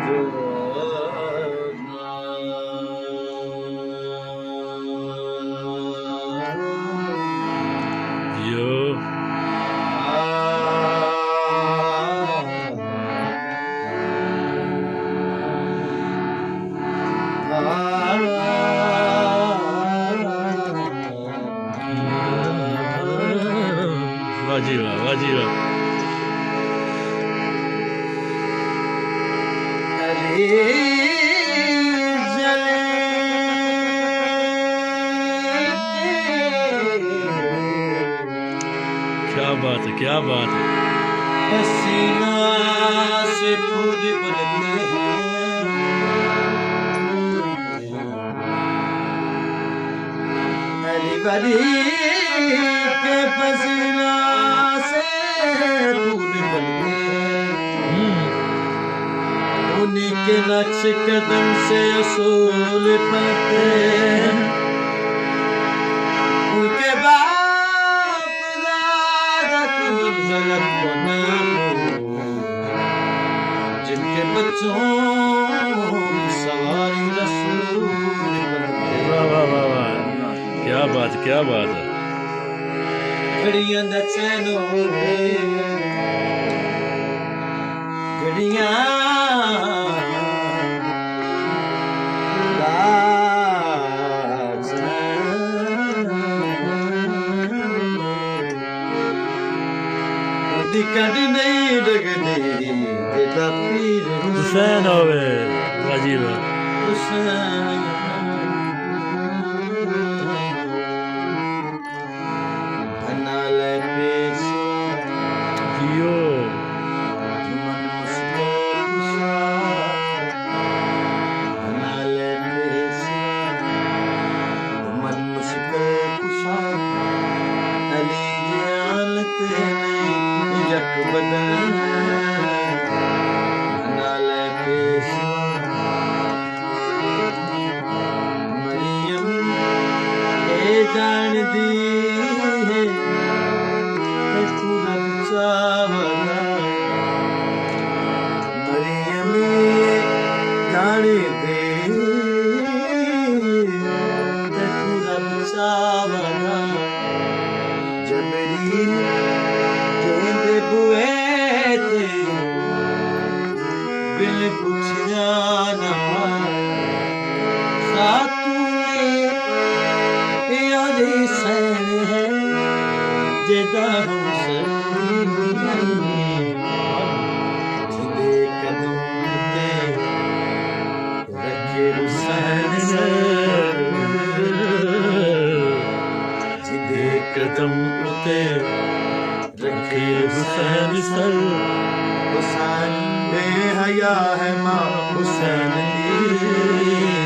Yo. वाजीवा क्या बात है पसीना से फूल बनते हैं अली वली के पसीना से फूल बनते हैं उन्हीं के नक्श कदम से असूल पलते हैं उनके बाद जिनके बच्चों सवारी रसूल बनते। वाह वाह वाह क्या बात है घड़ियां दा चैन होवे घड़ियां कद नहीं लगनी तेरा पीर हुसैन होवे वाजीवा हुसैन बना ले पेश जियो मन मुश्किल कुशा बना ले पेश मन मुश्किल कुशा अली जालत जग बदल नाले पेशवा मरियम ए जान दी है पूरा चावला मरियम जान दे पूरा चावला जबरील बिल पुछया ना सातूने यादी सैन है जेदा जिदे कदम ते रखे हुसैन सर जिदे कदम ते रखे हुसैन सर हुसैन बेहया है माँ हुसैन दी